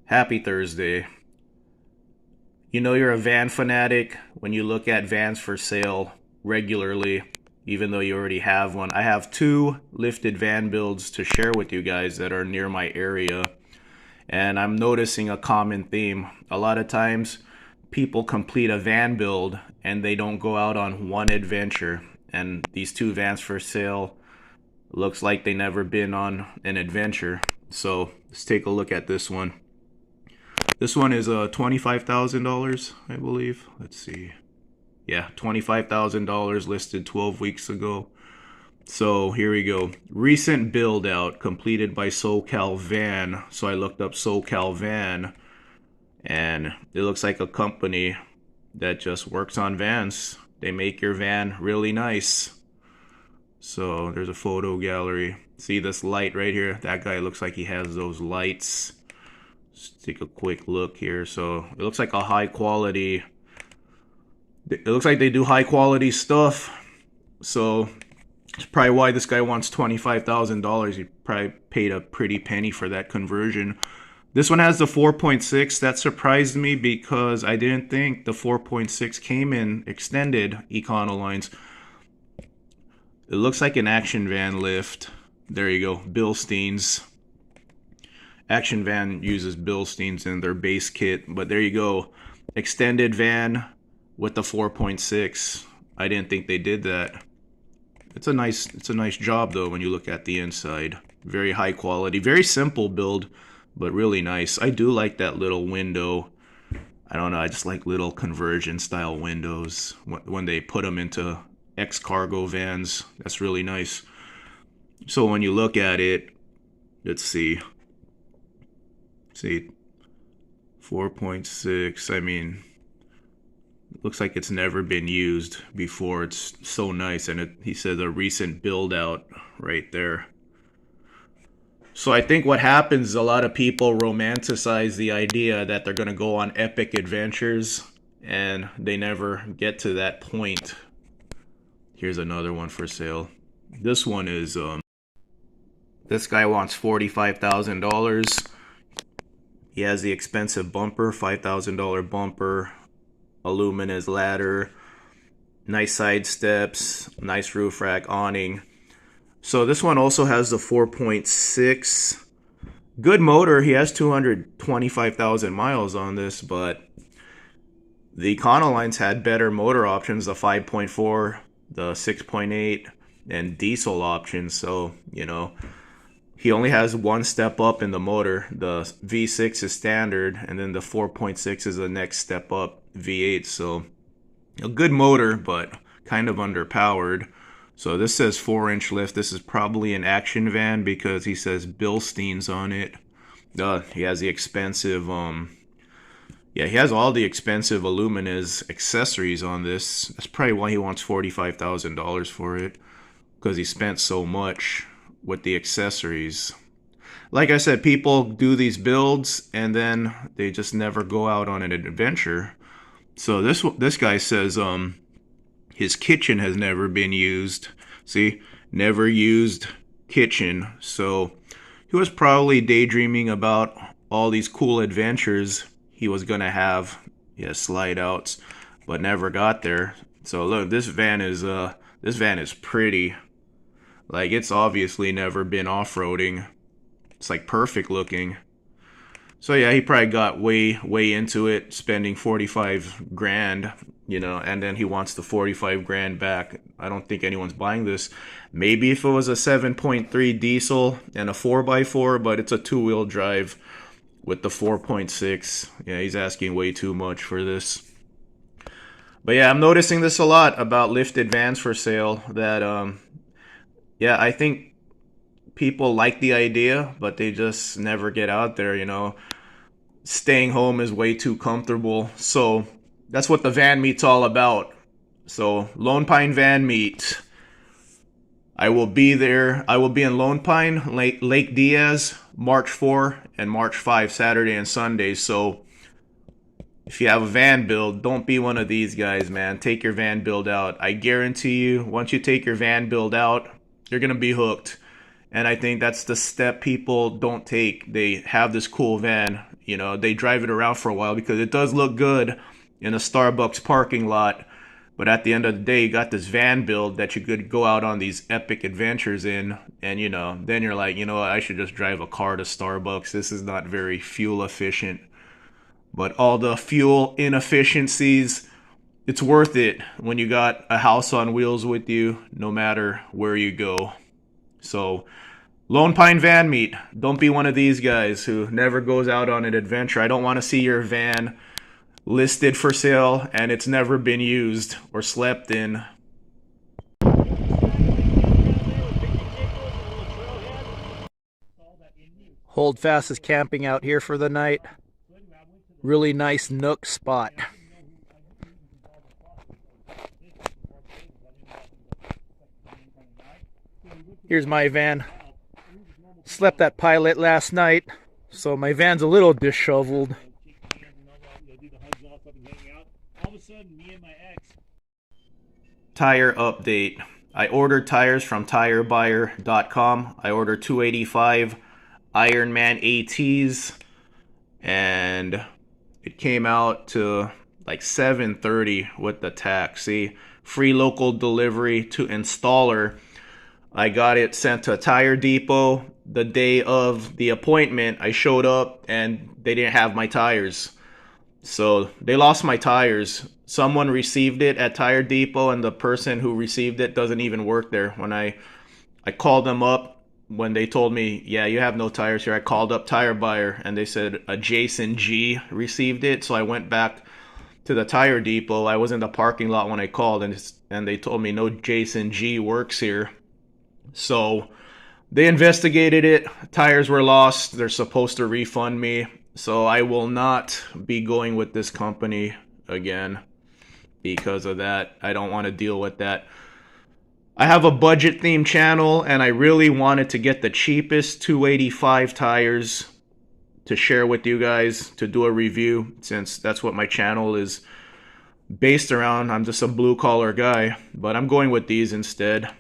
Happy Thursday. You know you're a van fanatic when you look at vans for sale regularly, even though you already have one. I have two lifted van builds to share with you guys that are near my area, and I'm noticing a common theme. A lot of times, people complete a van build and they don't go out on one adventure. And these two vans for sale looks like they never been on an adventure. So let's take a look at this one. This one is $25,000, I believe. Let's see. Yeah, $25,000 listed 12 weeks ago. So here we go. Recent build out completed by SoCal Van. So I looked up SoCal Van, and it looks like a company that just works on vans. They make your van really nice. So there's a photo gallery. See this light right here? That guy looks like he has those lights. Let's take a quick look here. So it looks like a high quality. It looks like they do high quality stuff. So it's probably why this guy wants $25,000. He probably paid a pretty penny for that conversion. This one has the 4.6. That surprised me because I didn't think the 4.6 came in extended Econolines. It looks like an Action Van lift. There you go, Bilsteins. Action Van uses Bilsteins in their base kit, but there you go. Extended van with the 4.6. I didn't think they did that. It's a nice job though when you look at the inside. Very high quality, very simple build, but really nice. I do like that little window. I don't know, I just like little conversion style windows when they put them into X-Cargo vans. That's really nice. So when you look at it, let's see, 4.6. I mean, it looks like it's never been used before. It's so nice, and he said a recent build out right there. So I think what happens is a lot of people romanticize the idea that they're going to go on epic adventures, and they never get to that point. Here's another one for sale. This one is this guy wants $45,000. He has the expensive bumper, $5,000 bumper, aluminum ladder, nice side steps, nice roof rack awning. So this one also has the 4.6. Good motor. He has 225,000 miles on this, but the Econolines had better motor options, the 5.4, the 6.8, and diesel options. So, he only has one step up in the motor. The V6 is standard, and then the 4.6 is the next step up, V8. So a good motor, but kind of underpowered. So this says 4-inch lift. This is probably an Action Van because he says Bilsteins on it. He has the expensive, he has all the expensive Aluminaz accessories on this. That's probably why he wants $45,000 for it, because he spent so much with the accessories. Like I said, people do these builds and then they just never go out on an adventure. So this guy says his kitchen has never been used. See, never used kitchen. So he was probably daydreaming about all these cool adventures he was gonna have. Yeah, slide outs, but never got there. So look, this van is pretty. Like, it's obviously never been off-roading. It's like perfect looking. So yeah, he probably got way into it, spending 45 grand, and then he wants the 45 grand back. I don't think anyone's buying this. Maybe if it was a 7.3 diesel and a 4x4, but it's a two-wheel drive with the 4.6. Yeah, he's asking way too much for this. But yeah, I'm noticing this a lot about lifted vans for sale, that I think people like the idea, but they just never get out there, Staying home is way too comfortable. So that's what the Van Meet's all about. So Lone Pine Van Meet. I will be there. I will be in Lone Pine, Lake Diaz, March 4 and March 5, Saturday and Sunday. So if you have a van build, don't be one of these guys, man. Take your van build out. I guarantee you, once you take your van build out, you're going to be hooked. And I think that's the step people don't take. They have this cool van, You know, they drive it around for a while because it does look good in a Starbucks parking lot. But at the end of the day, you got this van build that you could go out on these epic adventures in. And, you know, then you're like, you know what, I should just drive a car to Starbucks. This is not very fuel efficient. But all the fuel inefficiencies, it's worth it when you got a house on wheels with you, no matter where you go. So, Lone Pine Van Meet. Don't be one of these guys who never goes out on an adventure. I don't want to see your van listed for sale and it's never been used or slept in. Holdfast is camping out here for the night. Really nice nook spot. Here's my van. Slept at Pilot last night, so my van's a little disheveled. Tire update. I ordered tires from tirebuyer.com. I ordered 285 Ironman ATs, and it came out to like $730 with the tax. See, free local delivery to installer. I got it sent to a Tire Depot the day of the appointment. I showed up and they didn't have my tires. So they lost my tires. Someone received it at Tire Depot and the person who received it doesn't even work there. When I called them up, when they told me, yeah, you have no tires here, I called up Tire Buyer and they said a Jason G received it. So I went back to the Tire Depot. I was in the parking lot when I called and they told me no Jason G works here. So they investigated it. Tires were lost. They're supposed to refund me. So I will not be going with this company again because of that. I don't want to deal with that. I have a budget themed channel and I really wanted to get the cheapest 285 tires to share with you guys, to do a review, since that's what my channel is based around. I'm just a blue collar guy, but I'm going with these instead.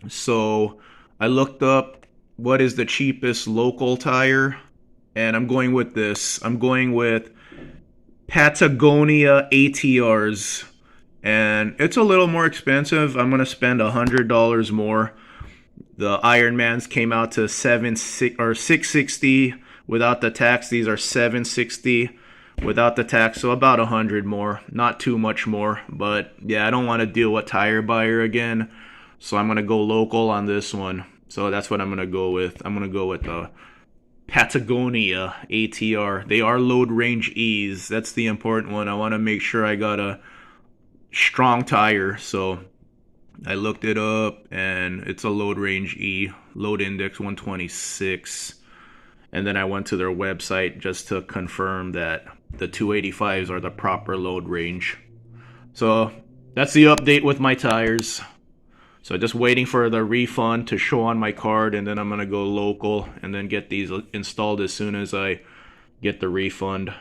So I looked up what is the cheapest local tire, and I'm going with this. I'm going with Patagonia ATRs, and it's a little more expensive. I'm going to spend $100 more. The Ironmans came out to $660 without the tax. These are $760 without the tax, so about $100 more. Not too much more, but yeah, I don't want to deal with Tire Buyer again. So I'm going to go local on this one. So that's what I'm going to go with. I'm going to go with the Patagonia ATR. They are load range E's. That's the important one. I want to make sure I got a strong tire. So I looked it up and it's a load range E. Load index 126. And then I went to their website just to confirm that the 285s are the proper load range. So that's the update with my tires. So just waiting for the refund to show on my card, and then I'm going to go local and then get these installed as soon as I get the refund.